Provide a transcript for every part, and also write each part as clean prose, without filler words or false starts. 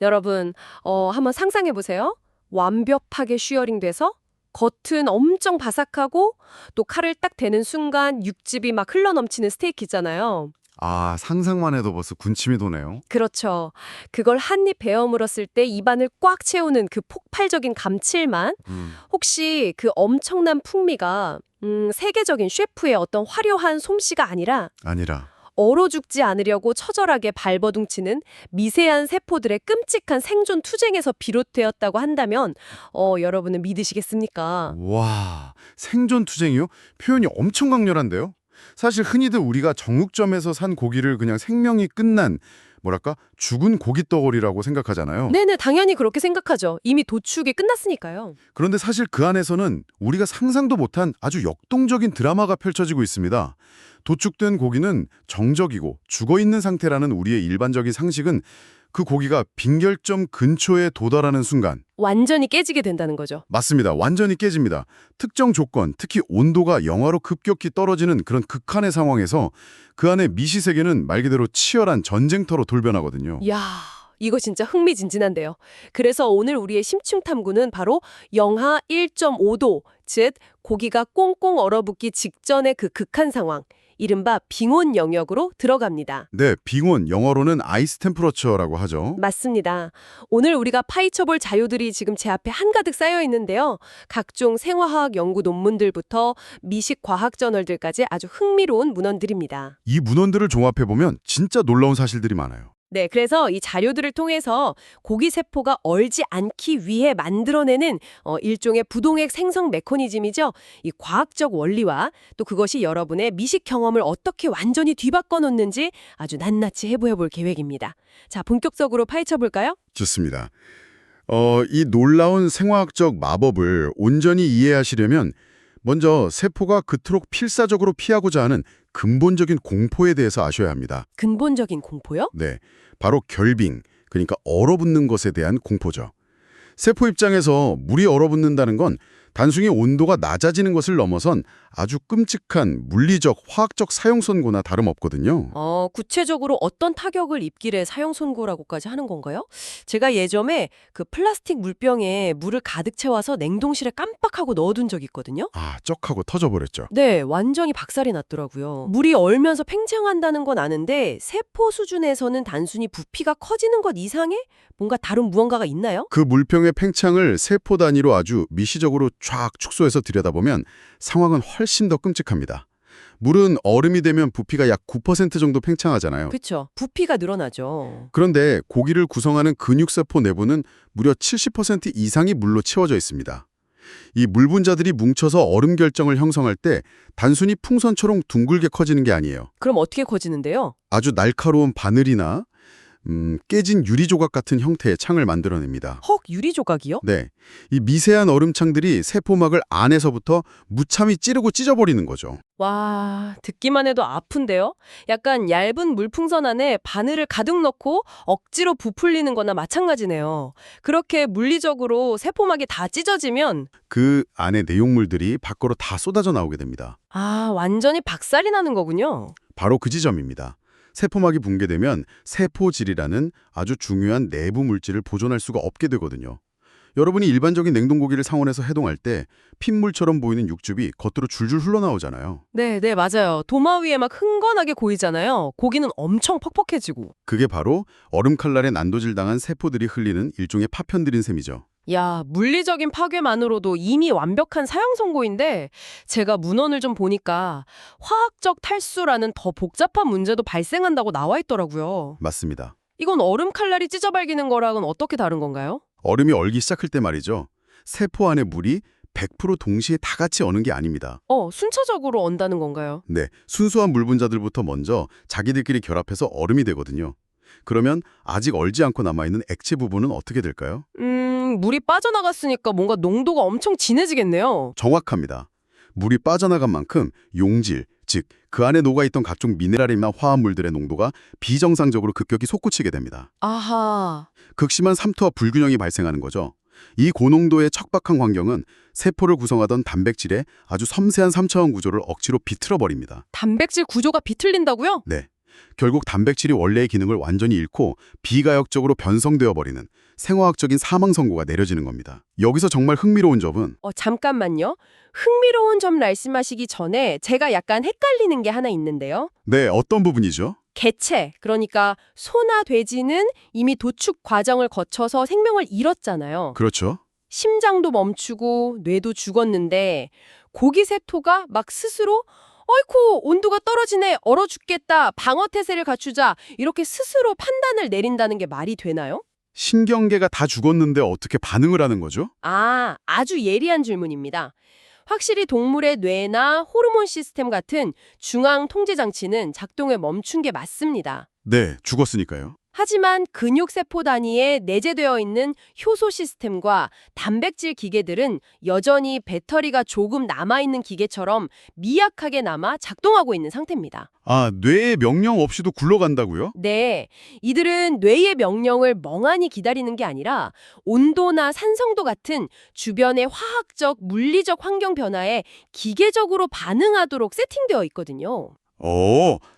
여러분, 한번 상상해 보세요. 완벽하게 쉬어링돼서 겉은 엄청 바삭하고 또 칼을 딱 대는 순간 육즙이 막 흘러넘치는 스테이크 있잖아요. 아, 상상만 해도 벌써 군침이 도네요. 그렇죠. 그걸 한 입 베어 물었을 때 입안을 꽉 채우는 그 폭발적인 감칠맛? 혹시 그 엄청난 풍미가 세계적인 셰프의 어떤 화려한 솜씨가 아니라 아니라. 얼어 죽지 않으려고 처절하게 발버둥치는 미세한 세포들의 끔찍한 생존 투쟁에서 비롯되었다고 한다면 여러분은 믿으시겠습니까? 와, 생존 투쟁이요? 표현이 엄청 강렬한데요? 사실 흔히들 우리가 정육점에서 산 고기를 그냥 생명이 끝난, 뭐랄까, 죽은 고기 덩어리라고 생각하잖아요. 네네, 당연히 그렇게 생각하죠. 이미 도축이 끝났으니까요. 그런데 사실 그 안에서는 우리가 상상도 못한 아주 역동적인 드라마가 펼쳐지고 있습니다. 도축된 고기는 정적이고 죽어있는 상태라는 우리의 일반적인 상식은 그 고기가 빈결점 근처에 도달하는 순간, 완전히 깨지게 된다는 거죠. 맞습니다. 완전히 깨집니다. 특정 조건, 특히 온도가 영하로 급격히 떨어지는 그런 극한의 상황에서 그 안에 미시세계는 말 그대로 치열한 전쟁터로 돌변하거든요. 이야, 이거 진짜 흥미진진한데요. 그래서 오늘 우리의 심층 탐구는 바로 영하 1.5도, 즉 고기가 꽁꽁 얼어붙기 직전의 그 극한 상황, 이른바 빙온 영역으로 들어갑니다. 네, 빙온, 영어로는 아이스 템퍼러처라고 하죠. 맞습니다. 오늘 우리가 파헤쳐볼 자료들이 지금 제 앞에 한가득 쌓여 있는데요. 각종 생화학 연구 논문들부터 미식 과학 저널들까지 아주 흥미로운 문헌들입니다. 이 문헌들을 종합해보면 진짜 놀라운 사실들이 많아요. 네, 그래서 이 자료들을 통해서 고기 세포가 얼지 않기 위해 만들어내는 일종의 부동액 생성 메커니즘이죠. 이 과학적 원리와 또 그것이 여러분의 미식 경험을 어떻게 완전히 뒤바꿔 놓는지 아주 낱낱이 해부해 볼 계획입니다. 자, 본격적으로 파헤쳐 볼까요? 좋습니다. 이 놀라운 생화학적 마법을 온전히 이해하시려면 먼저 세포가 그토록 필사적으로 피하고자 하는 근본적인 공포에 대해서 아셔야 합니다. 근본적인 공포요? 네, 바로 결빙, 그러니까 얼어붙는 것에 대한 공포죠. 세포 입장에서 물이 얼어붙는다는 건 단순히 온도가 낮아지는 것을 넘어선 아주 끔찍한 물리적, 화학적 사용 선고나 다름없거든요. 구체적으로 어떤 타격을 입길래 사형 선고라고까지 하는 건가요? 제가 예전에 그 플라스틱 물병에 물을 가득 채워서 냉동실에 깜빡하고 넣어둔 적이 있거든요. 아, 쩍하고 터져버렸죠. 네, 완전히 박살이 났더라고요. 물이 얼면서 팽창한다는 건 아는데 세포 수준에서는 단순히 부피가 커지는 것 이상의 뭔가 다른 무언가가 있나요? 그 물병의 팽창을 세포 단위로 아주 미시적으로 쫙 축소해서 들여다보면 상황은 훨씬 더 끔찍합니다. 물은 얼음이 되면 부피가 약 9% 정도 팽창하잖아요. 그쵸. 부피가 늘어나죠. 그런데 고기를 구성하는 근육세포 내부는 무려 70% 이상이 물로 채워져 있습니다. 이 물 분자들이 뭉쳐서 얼음 결정을 형성할 때 단순히 풍선처럼 둥글게 커지는 게 아니에요. 그럼 어떻게 커지는데요? 아주 날카로운 바늘이나 깨진 유리 조각 같은 형태의 창을 만들어냅니다. 헉, 유리 조각이요? 네, 이 미세한 얼음창들이 세포막을 안에서부터 무참히 찌르고 찢어버리는 거죠. 와, 듣기만 해도 아픈데요? 약간 얇은 물풍선 안에 바늘을 가득 넣고 억지로 부풀리는 거나 마찬가지네요. 그렇게 물리적으로 세포막이 다 찢어지면 그 안에 내용물들이 밖으로 다 쏟아져 나오게 됩니다. 완전히 박살이 나는 거군요. 바로 그 지점입니다. 세포막이 붕괴되면 세포질이라는 아주 중요한 내부 물질을 보존할 수가 없게 되거든요. 여러분이 일반적인 냉동고기를 상온에서 해동할 때 핏물처럼 보이는 육즙이 겉으로 줄줄 흘러나오잖아요. 네, 네, 맞아요. 도마 위에 막 흥건하게 고이잖아요. 고기는 엄청 퍽퍽해지고. 그게 바로 얼음칼날에 난도질 당한 세포들이 흘리는 일종의 파편들인 셈이죠. 야, 물리적인 파괴만으로도 이미 완벽한 사형 선고인데 제가 문헌을 좀 보니까 화학적 탈수라는 더 복잡한 문제도 발생한다고 나와 있더라고요. 맞습니다. 이건 얼음 칼날이 찢어발기는 거랑은 어떻게 다른 건가요? 얼음이 얼기 시작할 때 말이죠. 세포 안에 물이 100% 동시에 다 같이 어는 게 아닙니다. 순차적으로 언다는 건가요? 네, 순수한 물 분자들부터 먼저 자기들끼리 결합해서 얼음이 되거든요. 그러면 아직 얼지 않고 남아있는 액체 부분은 어떻게 될까요? 물이 빠져나갔으니까 뭔가 농도가 엄청 진해지겠네요. 정확합니다. 물이 빠져나간 만큼 용질, 즉 그 안에 녹아있던 각종 미네랄이나 화합물들의 농도가 비정상적으로 급격히 솟구치게 됩니다. 아하. 극심한 삼투와 불균형이 발생하는 거죠. 이 고농도의 척박한 환경은 세포를 구성하던 단백질의 아주 섬세한 3차원 구조를 억지로 비틀어 버립니다. 단백질 구조가 비틀린다고요? 네. 결국 단백질이 원래의 기능을 완전히 잃고 비가역적으로 변성되어 버리는 생화학적인 사망 선고가 내려지는 겁니다. 여기서 정말 흥미로운 점은 잠깐만요. 흥미로운 점 말씀하시기 전에 제가 약간 헷갈리는 게 하나 있는데요. 네, 어떤 부분이죠? 개체, 그러니까 소나 돼지는 이미 도축 과정을 거쳐서 생명을 잃었잖아요. 그렇죠. 심장도 멈추고 뇌도 죽었는데 고기 세포가 막 스스로 어이쿠 온도가 떨어지네 얼어 죽겠다 방어 태세를 갖추자 이렇게 스스로 판단을 내린다는 게 말이 되나요? 신경계가 다 죽었는데 어떻게 반응을 하는 거죠? 아주 예리한 질문입니다. 확실히 동물의 뇌나 호르몬 시스템 같은 중앙 통제 장치는 작동을 멈춘 게 맞습니다. 네, 죽었으니까요. 하지만 근육세포 단위에 내재되어 있는 효소 시스템과 단백질 기계들은 여전히 배터리가 조금 남아있는 기계처럼 미약하게 남아 작동하고 있는 상태입니다. 아, 뇌의 명령 없이도 굴러간다고요? 네, 이들은 뇌의 명령을 멍하니 기다리는 게 아니라 온도나 산성도 같은 주변의 화학적, 물리적 환경 변화에 기계적으로 반응하도록 세팅되어 있거든요.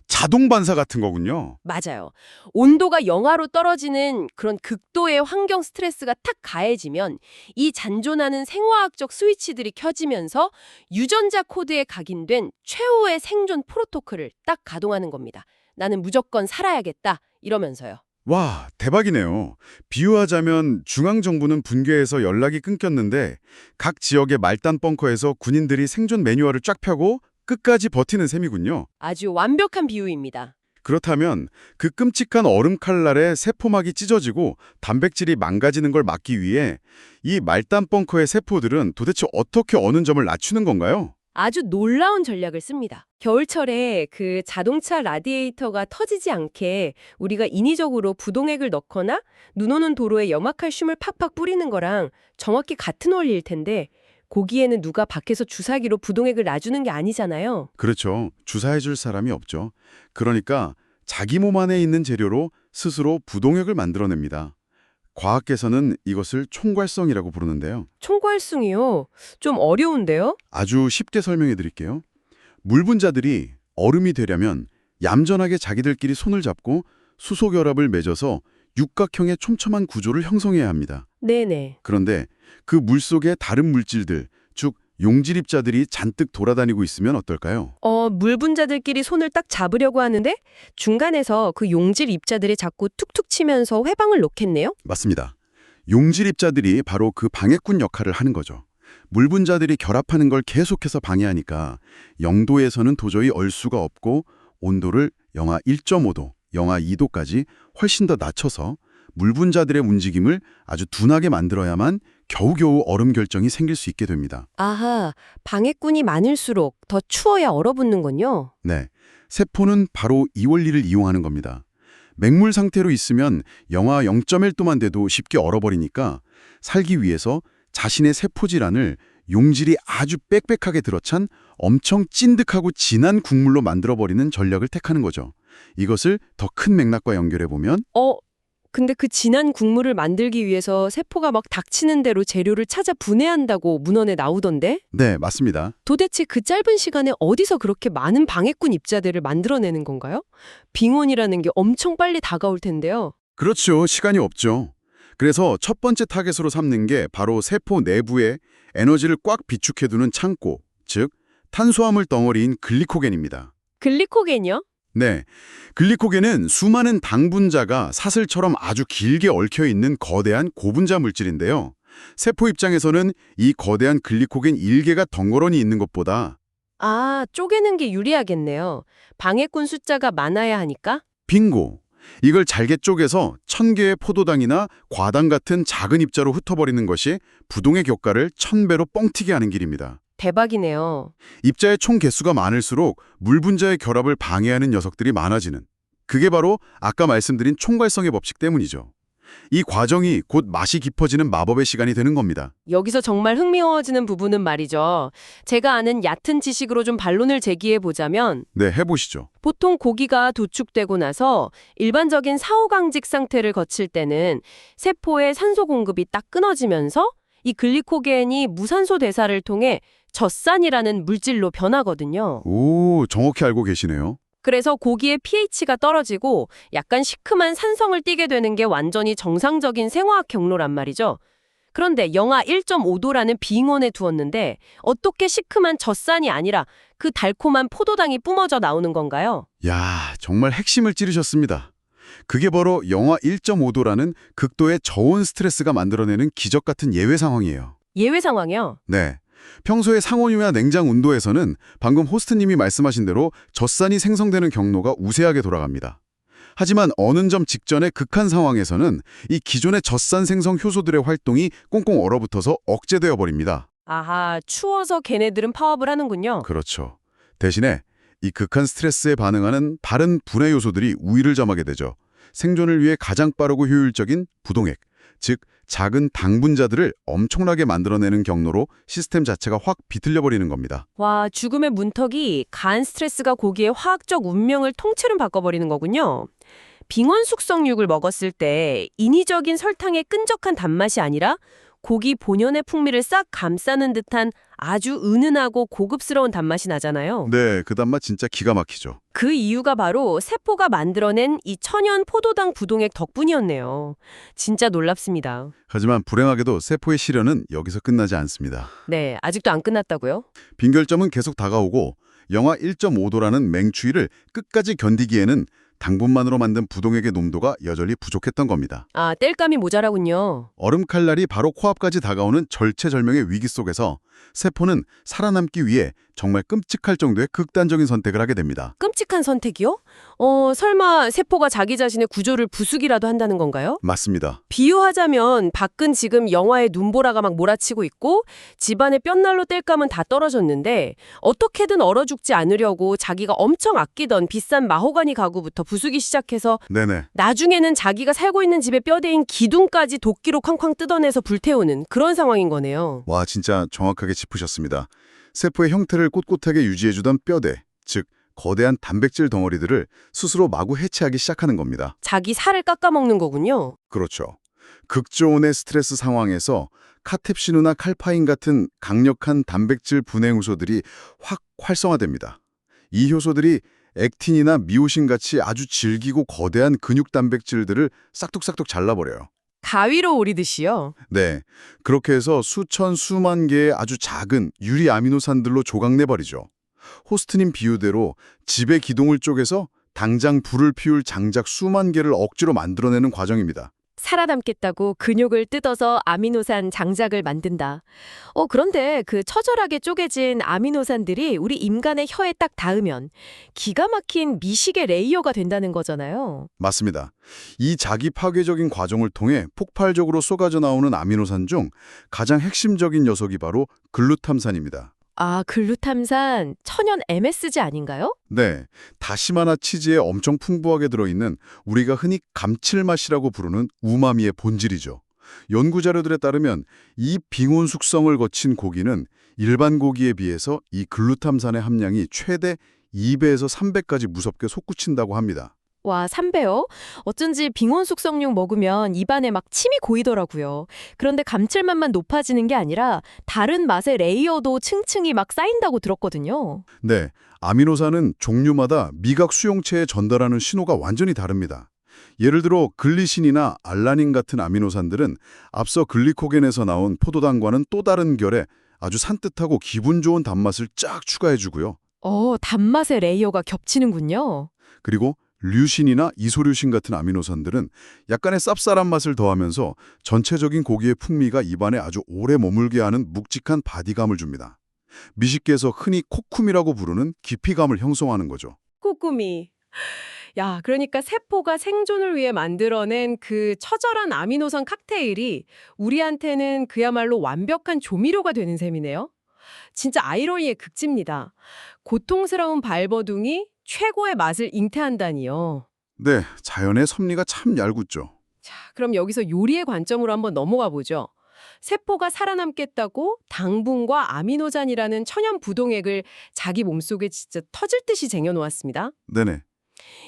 자동 반사 같은 거군요. 맞아요. 온도가 영하로 떨어지는 그런 극도의 환경 스트레스가 탁 가해지면 이 잔존하는 생화학적 스위치들이 켜지면서 유전자 코드에 각인된 최후의 생존 프로토콜을 딱 가동하는 겁니다. 나는 무조건 살아야겠다 이러면서요. 와, 대박이네요. 비유하자면 중앙정부는 붕괴해서 연락이 끊겼는데 각 지역의 말단 벙커에서 군인들이 생존 매뉴얼을 쫙 펴고 끝까지 버티는 셈이군요. 아주 완벽한 비유입니다. 그렇다면 그 끔찍한 얼음 칼날에 세포막이 찢어지고 단백질이 망가지는 걸 막기 위해 이 말단 벙커의 세포들은 도대체 어떻게 어느 점을 낮추는 건가요? 아주 놀라운 전략을 씁니다. 겨울철에 그 자동차 라디에이터가 터지지 않게 우리가 인위적으로 부동액을 넣거나 눈 오는 도로에 염화칼슘을 팍팍 뿌리는 거랑 정확히 같은 원리일 텐데 고기에는 누가 밖에서 주사기로 부동액을 놔주는 게 아니잖아요. 그렇죠. 주사해줄 사람이 없죠. 그러니까 자기 몸 안에 있는 재료로 스스로 부동액을 만들어냅니다. 과학계에서는 이것을 총괄성이라고 부르는데요. 총괄숭이요? 좀 어려운데요? 아주 쉽게 설명해 드릴게요. 물 분자들이 얼음이 되려면 얌전하게 자기들끼리 손을 잡고 수소결합을 맺어서 육각형의 촘촘한 구조를 형성해야 합니다. 네네. 그런데 그 물속에 다른 물질들, 즉 용질입자들이 잔뜩 돌아다니고 있으면 어떨까요? 물 분자들끼리 손을 딱 잡으려고 하는데 중간에서 그 용질 입자들이 자꾸 툭툭 치면서 회방을 놓겠네요? 맞습니다. 용질입자들이 바로 그 방해꾼 역할을 하는 거죠. 물 분자들이 결합하는 걸 계속해서 방해하니까 0도에서는 도저히 얼 수가 없고 온도를 영하 1.5도, 영하 2도까지 훨씬 더 낮춰서 물 분자들의 움직임을 아주 둔하게 만들어야만 겨우겨우 얼음 결정이 생길 수 있게 됩니다. 아하, 방해꾼이 많을수록 더 추워야 얼어붙는군요. 네, 세포는 바로 이 원리를 이용하는 겁니다. 맹물 상태로 있으면 영하 0.1도만 돼도 쉽게 얼어버리니까 살기 위해서 자신의 세포 질환을 용질이 아주 빽빽하게 들어찬 엄청 찐득하고 진한 국물로 만들어버리는 전략을 택하는 거죠. 이것을 더 큰 맥락과 연결해보면 근데 그 진한 국물을 만들기 위해서 세포가 막 닥치는 대로 재료를 찾아 분해한다고 문헌에 나오던데? 네, 맞습니다. 도대체 그 짧은 시간에 어디서 그렇게 많은 방해꾼 입자들을 만들어내는 건가요? 빙원이라는 게 엄청 빨리 다가올 텐데요. 그렇죠. 시간이 없죠. 그래서 첫 번째 타겟으로 삼는 게 바로 세포 내부에 에너지를 꽉 비축해두는 창고, 즉 탄수화물 덩어리인 글리코겐입니다. 글리코겐이요? 네, 글리코겐은 수많은 당 분자가 사슬처럼 아주 길게 얽혀있는 거대한 고분자 물질인데요. 세포 입장에서는 이 거대한 글리코겐 일개가 덩그러니 있는 것보다 쪼개는 게 유리하겠네요. 방해꾼 숫자가 많아야 하니까? 빙고! 이걸 잘게 쪼개서 1000개의 포도당이나 과당 같은 작은 입자로 흩어버리는 것이 부동의 효과를 1000배로 뻥튀기 하는 길입니다. 대박이네요. 입자의 총 개수가 많을수록 물 분자의 결합을 방해하는 녀석들이 많아지는, 그게 바로 아까 말씀드린 총괄성의 법칙 때문이죠. 이 과정이 곧 맛이 깊어지는 마법의 시간이 되는 겁니다. 여기서 정말 흥미로워지는 부분은 말이죠. 제가 아는 얕은 지식으로 좀 반론을 제기해 보자면 네, 해보시죠. 보통 고기가 도축되고 나서 일반적인 사후강직 상태를 거칠 때는 세포의 산소 공급이 딱 끊어지면서 이 글리코겐이 무산소 대사를 통해 젖산이라는 물질로 변하거든요. 오, 정확히 알고 계시네요. 그래서 고기의 pH가 떨어지고 약간 시큼한 산성을 띠게 되는 게 완전히 정상적인 생화학 경로란 말이죠. 그런데 영하 1.5도라는 빙원에 두었는데 어떻게 시큼한 젖산이 아니라 그 달콤한 포도당이 뿜어져 나오는 건가요? 야, 정말 핵심을 찌르셨습니다. 그게 바로 영하 1.5도라는 극도의 저온 스트레스가 만들어내는 기적 같은 예외 상황이에요. 예외 상황이요? 네. 평소의 상온이나 냉장 온도에서는 방금 호스트님이 말씀하신 대로 젖산이 생성되는 경로가 우세하게 돌아갑니다. 하지만 어느 점 직전의 극한 상황에서는 이 기존의 젖산 생성 효소들의 활동이 꽁꽁 얼어붙어서 억제되어 버립니다. 아하, 추워서 걔네들은 파업을 하는군요. 그렇죠. 대신에 이 극한 스트레스에 반응하는 다른 분해 요소들이 우위를 점하게 되죠. 생존을 위해 가장 빠르고 효율적인 부동액, 즉 작은 당분자들을 엄청나게 만들어내는 경로로 시스템 자체가 확 비틀려 버리는 겁니다. 와, 죽음의 문턱이 간 스트레스가 고기의 화학적 운명을 통째로 바꿔버리는 거군요. 빙원 숙성육을 먹었을 때 인위적인 설탕의 끈적한 단맛이 아니라 고기 본연의 풍미를 싹 감싸는 듯한 아주 은은하고 고급스러운 단맛이 나잖아요. 네, 그 단맛 진짜 기가 막히죠. 그 이유가 바로 세포가 만들어낸 이 천연 포도당 부동액 덕분이었네요. 진짜 놀랍습니다. 하지만 불행하게도 세포의 시련은 여기서 끝나지 않습니다. 네, 아직도 안 끝났다고요? 빈결점은 계속 다가오고 영하 1.5도라는 맹추위를 끝까지 견디기에는 당분만으로 만든 부동액의 농도가 여전히 부족했던 겁니다. 아, 땔감이 모자라군요. 얼음 칼날이 바로 코앞까지 다가오는 절체절명의 위기 속에서 세포는 살아남기 위해 정말 끔찍할 정도의 극단적인 선택을 하게 됩니다. 끔찍한 선택이요? 설마 세포가 자기 자신의 구조를 부수기라도 한다는 건가요? 맞습니다. 비유하자면 밖은 지금 영하의 눈보라가 막 몰아치고 있고 집안의 뼘날로 땔감은 다 떨어졌는데 어떻게든 얼어 죽지 않으려고 자기가 엄청 아끼던 비싼 마호가니 가구부터 부수기 시작해서 네네. 나중에는 자기가 살고 있는 집의 뼈대인 기둥까지 도끼로 쾅쾅 뜯어내서 불태우는 그런 상황인 거네요. 와, 진짜 정확하게 짚으셨습니다. 세포의 형태를 꼿꼿하게 유지해주던 뼈대, 즉 거대한 단백질 덩어리들을 스스로 마구 해체하기 시작하는 겁니다. 자기 살을 깎아먹는 거군요. 그렇죠. 극저온의 스트레스 상황에서 카텝신우나 칼파인 같은 강력한 단백질 분해 효소들이 확 활성화됩니다. 이 효소들이 액틴이나 미오신 같이 아주 질기고 거대한 근육 단백질들을 싹둑싹둑 잘라버려요. 가위로 오리듯이요. 네, 그렇게 해서 수천, 수만 개의 아주 작은 유리 아미노산들로 조각내버리죠. 호스트님 비유대로 집의 기둥을 쪼개서 당장 불을 피울 장작 수만 개를 억지로 만들어내는 과정입니다. 살아남겠다고 근육을 뜯어서 아미노산 장작을 만든다. 그런데 그 처절하게 쪼개진 아미노산들이 우리 인간의 혀에 딱 닿으면 기가 막힌 미식의 레이어가 된다는 거잖아요. 맞습니다. 이 자기 파괴적인 과정을 통해 폭발적으로 쏟아져 나오는 아미노산 중 가장 핵심적인 녀석이 바로 글루탐산입니다. 아, 글루탐산 천연 MSG 아닌가요? 네, 다시마나 치즈에 엄청 풍부하게 들어있는 우리가 흔히 감칠맛이라고 부르는 우마미의 본질이죠. 연구 자료들에 따르면 이 빙온 숙성을 거친 고기는 일반 고기에 비해서 이 글루탐산의 함량이 최대 2배에서 3배까지 무섭게 솟구친다고 합니다. 와, 3배요? 어쩐지 빙원 숙성육 먹으면 입안에 막 침이 고이더라고요. 그런데 감칠맛만 높아지는 게 아니라 다른 맛의 레이어도 층층이 막 쌓인다고 들었거든요. 네, 아미노산은 종류마다 미각 수용체에 전달하는 신호가 완전히 다릅니다. 예를 들어 글리신이나 알라닌 같은 아미노산들은 앞서 글리코겐에서 나온 포도당과는 또 다른 결의 아주 산뜻하고 기분 좋은 단맛을 쫙 추가해주고요. 단맛의 레이어가 겹치는군요. 그리고 류신이나 이소류신 같은 아미노산들은 약간의 쌉쌀한 맛을 더하면서 전체적인 고기의 풍미가 입안에 아주 오래 머물게 하는 묵직한 바디감을 줍니다. 미식계에서 흔히 코쿰이라고 부르는 깊이감을 형성하는 거죠. 꾸꾸미. 야, 그러니까 세포가 생존을 위해 만들어낸 그 처절한 아미노산 칵테일이 우리한테는 그야말로 완벽한 조미료가 되는 셈이네요. 진짜 아이러니의 극치입니다. 고통스러운 발버둥이 최고의 맛을 잉태한다니요. 네, 자연의 섭리가 참 얄궂죠. 자, 그럼 여기서 요리의 관점으로 한번 넘어가 보죠. 세포가 살아남겠다고 당분과 아미노산이라는 천연 부동액을 자기 몸속에 진짜 터질 듯이 쟁여놓았습니다. 네네.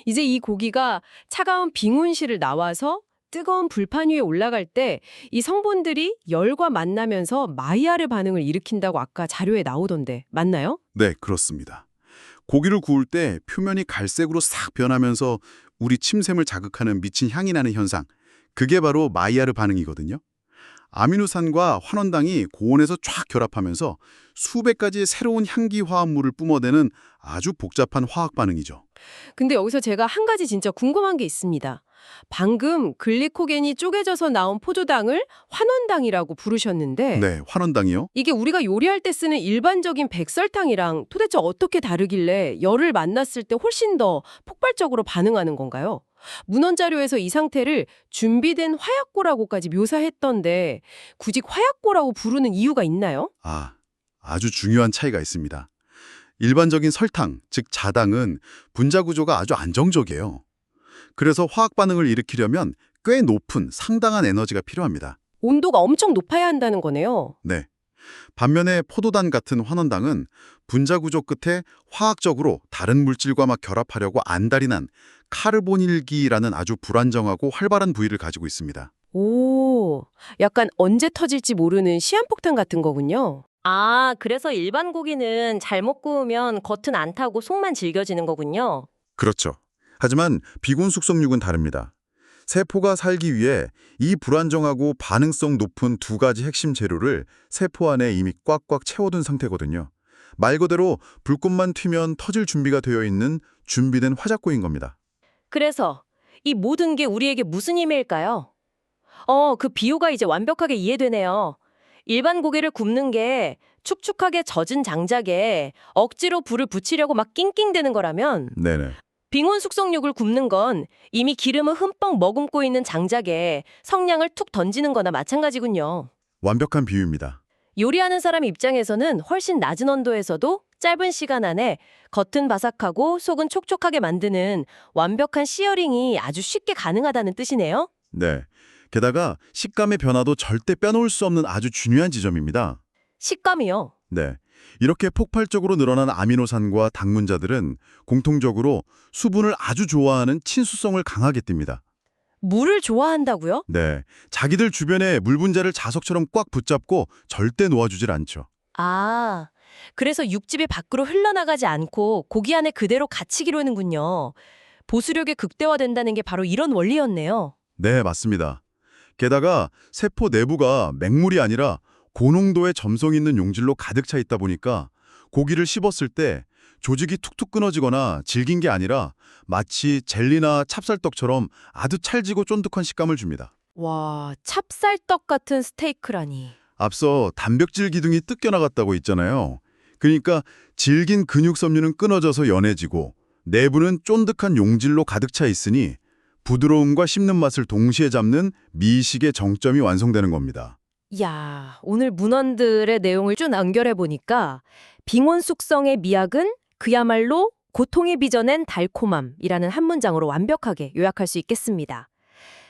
이제 이 고기가 차가운 빙온실을 나와서 뜨거운 불판 위에 올라갈 때 이 성분들이 열과 만나면서 마이야르 반응을 일으킨다고 아까 자료에 나오던데 맞나요? 네, 그렇습니다. 고기를 구울 때 표면이 갈색으로 싹 변하면서 우리 침샘을 자극하는 미친 향이 나는 현상. 그게 바로 마이야르 반응이거든요. 아미노산과 환원당이 고온에서 쫙 결합하면서 수백 가지의 새로운 향기 화합물을 뿜어대는 아주 복잡한 화학 반응이죠. 근데 여기서 제가 한 가지 진짜 궁금한 게 있습니다. 방금 글리코겐이 쪼개져서 나온 포도당을 환원당이라고 부르셨는데 네, 환원당이요? 이게 우리가 요리할 때 쓰는 일반적인 백설탕이랑 도대체 어떻게 다르길래 열을 만났을 때 훨씬 더 폭발적으로 반응하는 건가요? 문헌 자료에서 이 상태를 준비된 화약고라고까지 묘사했던데 굳이 화약고라고 부르는 이유가 있나요? 아주 중요한 차이가 있습니다. 일반적인 설탕, 즉 자당은 분자 구조가 아주 안정적이에요. 그래서 화학 반응을 일으키려면 꽤 높은 상당한 에너지가 필요합니다. 온도가 엄청 높아야 한다는 거네요. 네. 반면에 포도당 같은 환원당은 분자 구조 끝에 화학적으로 다른 물질과 막 결합하려고 안달이 난 카르보닐기라는 아주 불안정하고 활발한 부위를 가지고 있습니다. 오, 약간 언제 터질지 모르는 시한폭탄 같은 거군요. 아, 그래서 일반 고기는 잘못 구우면 겉은 안 타고 속만 질겨지는 거군요. 그렇죠. 하지만 비군 숙성육은 다릅니다. 세포가 살기 위해 이 불안정하고 반응성 높은 두 가지 핵심 재료를 세포 안에 이미 꽉꽉 채워둔 상태거든요. 말 그대로 불꽃만 튀면 터질 준비가 되어 있는 준비된 화작고인 겁니다. 그래서 이 모든 게 우리에게 무슨 의미일까요? 그 비유가 이제 완벽하게 이해되네요. 일반 고기를 굽는 게 축축하게 젖은 장작에 억지로 불을 붙이려고 막 낑낑대는 거라면 네네. 빙온 숙성육을 굽는 건 이미 기름을 흠뻑 머금고 있는 장작에 성냥을 툭 던지는 거나 마찬가지군요. 완벽한 비유입니다. 요리하는 사람 입장에서는 훨씬 낮은 온도에서도 짧은 시간 안에 겉은 바삭하고 속은 촉촉하게 만드는 완벽한 시어링이 아주 쉽게 가능하다는 뜻이네요. 네. 게다가 식감의 변화도 절대 빼놓을 수 없는 아주 중요한 지점입니다. 식감이요. 네. 이렇게 폭발적으로 늘어난 아미노산과 당분자들은 공통적으로 수분을 아주 좋아하는 친수성을 강하게 띱니다. 물을 좋아한다고요? 네. 자기들 주변에 물 분자를 자석처럼 꽉 붙잡고 절대 놓아주질 않죠. 아, 그래서 육즙이 밖으로 흘러나가지 않고 고기 안에 그대로 갇히기로 하는군요. 보수력이 극대화된다는 게 바로 이런 원리였네요. 네, 맞습니다. 게다가 세포 내부가 맹물이 아니라 고농도의 점성 있는 용질로 가득 차 있다 보니까 고기를 씹었을 때 조직이 툭툭 끊어지거나 질긴 게 아니라 마치 젤리나 찹쌀떡처럼 아주 찰지고 쫀득한 식감을 줍니다. 와, 찹쌀떡 같은 스테이크라니. 앞서 단백질 기둥이 뜯겨나갔다고 했잖아요. 그러니까 질긴 근육 섬유는 끊어져서 연해지고 내부는 쫀득한 용질로 가득 차 있으니 부드러움과 씹는 맛을 동시에 잡는 미식의 정점이 완성되는 겁니다. 야, 오늘 문헌들의 내용을 쭉 연결해 보니까 빙온 숙성의 미학은 그야말로 고통이 빚어낸 달콤함이라는 한 문장으로 완벽하게 요약할 수 있겠습니다.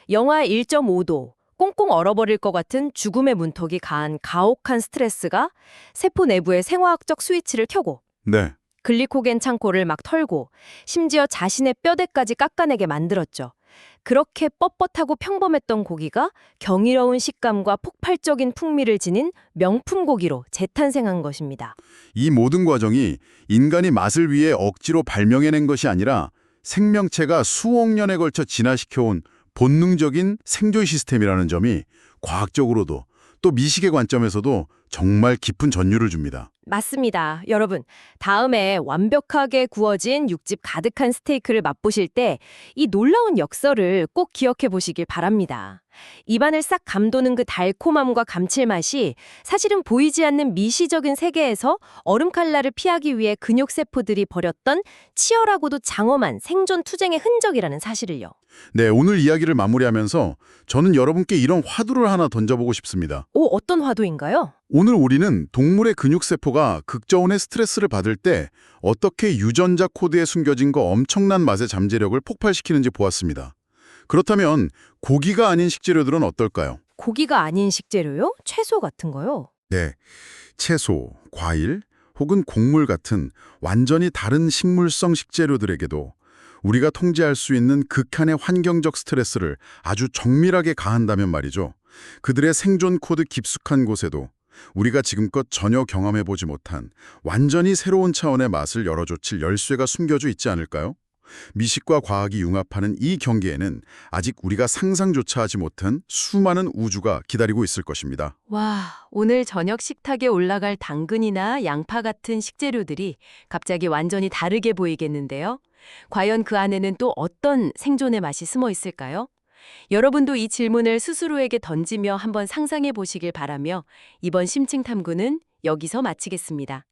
영하 1.5도, 꽁꽁 얼어버릴 것 같은 죽음의 문턱이 가한 가혹한 스트레스가 세포 내부의 생화학적 스위치를 켜고 네. 글리코겐 창고를 막 털고 심지어 자신의 뼈대까지 깎아내게 만들었죠. 그렇게 뻣뻣하고 평범했던 고기가 경이로운 식감과 폭발적인 풍미를 지닌 명품 고기로 재탄생한 것입니다. 이 모든 과정이 인간이 맛을 위해 억지로 발명해낸 것이 아니라 생명체가 수억 년에 걸쳐 진화시켜온 본능적인 생존 시스템이라는 점이 과학적으로도 또 미식의 관점에서도 정말 깊은 전율을 줍니다. 맞습니다. 여러분, 다음에 완벽하게 구워진 육즙 가득한 스테이크를 맛보실 때 이 놀라운 역설을 꼭 기억해 보시길 바랍니다. 입안을 싹 감도는 그 달콤함과 감칠맛이 사실은 보이지 않는 미시적인 세계에서 얼음 칼날을 피하기 위해 근육세포들이 벌였던 치열하고도 장엄한 생존 투쟁의 흔적이라는 사실을요. 네, 오늘 이야기를 마무리하면서 저는 여러분께 이런 화두를 하나 던져보고 싶습니다. 어떤 화두인가요? 오늘 우리는 동물의 근육세포가 극저온의 스트레스를 받을 때 어떻게 유전자 코드에 숨겨진 거 엄청난 맛의 잠재력을 폭발시키는지 보았습니다. 그렇다면 고기가 아닌 식재료들은 어떨까요? 고기가 아닌 식재료요? 채소 같은 거요? 네, 채소, 과일 혹은 곡물 같은 완전히 다른 식물성 식재료들에게도 우리가 통제할 수 있는 극한의 환경적 스트레스를 아주 정밀하게 가한다면 말이죠. 그들의 생존 코드 깊숙한 곳에도 우리가 지금껏 전혀 경험해보지 못한 완전히 새로운 차원의 맛을 열어젖힐 열쇠가 숨겨져 있지 않을까요? 미식과 과학이 융합하는 이 경계에는 아직 우리가 상상조차 하지 못한 수많은 우주가 기다리고 있을 것입니다. 와, 오늘 저녁 식탁에 올라갈 당근이나 양파 같은 식재료들이 갑자기 완전히 다르게 보이겠는데요. 과연 그 안에는 또 어떤 생존의 맛이 숨어 있을까요? 여러분도 이 질문을 스스로에게 던지며 한번 상상해 보시길 바라며 이번 심층 탐구는 여기서 마치겠습니다.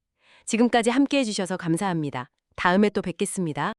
지금까지 함께 해주셔서 감사합니다. 다음에 또 뵙겠습니다.